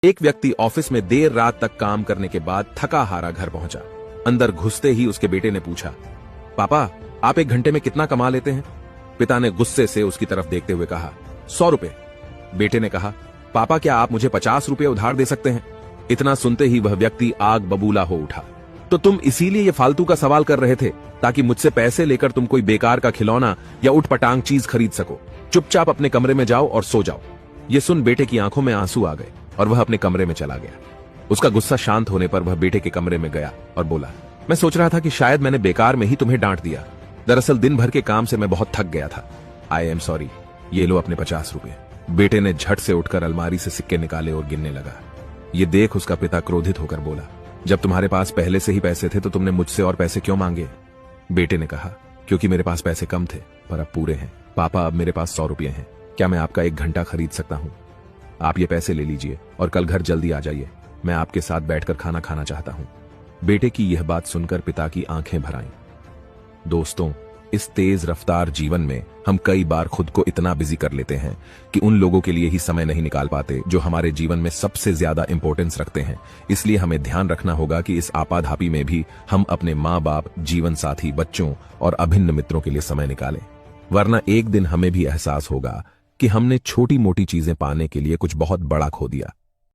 एक व्यक्ति ऑफिस में देर रात तक काम करने के बाद थका हारा घर पहुंचा। अंदर घुसते ही उसके बेटे ने पूछा, पापा आप 1 घंटे में कितना कमा लेते हैं? पिता ने गुस्से से उसकी तरफ देखते हुए कहा, 100 रुपए। बेटे ने कहा, पापा क्या आप मुझे 50 रुपए उधार दे सकते हैं? इतना सुनते ही वह व्यक्ति आग बबूला हो उठा। तो तुम इसीलिए ये फालतू का सवाल कर रहे थे ताकि मुझसे पैसे लेकर तुम कोई बेकार का खिलौना या उठपटांग चीज खरीद सको। चुपचाप अपने कमरे में जाओ और सो जाओ। ये सुन बेटे की आंखों में आंसू आ गए और वह अपने कमरे में चला गया। उसका गुस्सा शांत होने पर वह बेटे के कमरे में गया और बोला, मैं सोच रहा था कि शायद मैंने बेकार में ही तुम्हें डांट दिया। दरअसल दिन भर के काम से मैं बहुत थक गया था। I am sorry. ये लो अपने 50 रुपए। बेटे ने झट से उठकर अलमारी से सिक्के निकाले और गिनने लगा। ये देख उसका पिता क्रोधित होकर बोला, जब तुम्हारे पास पहले से ही पैसे थे तो तुमने मुझसे और पैसे क्यों मांगे? बेटे ने कहा, क्योंकि मेरे पास पैसे कम थे पर अब पूरे हैं। पापा अब मेरे पास 100 रुपये हैं। क्या मैं आपका 1 घंटा खरीद सकता हूँ? आप ये पैसे ले लीजिए और कल घर जल्दी आ जाइए। मैं आपके साथ बैठकर खाना खाना चाहता हूँ। बेटे की यह बात सुनकर पिता की आंखें भर आईं। दोस्तों, इस तेज रफ्तार जीवन में हम कई बार खुद को इतना बिजी कर लेते हैं कि उन लोगों के लिए ही समय नहीं निकाल पाते जो हमारे जीवन में सबसे ज्यादा इंपॉर्टेंस रखते हैं। इसलिए हमें ध्यान रखना होगा कि इस आपाधापी में भी हम अपने माँ बाप, जीवन साथी, बच्चों और अभिन्न मित्रों के लिए समय निकालें, वरना एक दिन हमें भी एहसास होगा कि हमने छोटी मोटी चीजें पाने के लिए कुछ बहुत बड़ा खो दिया।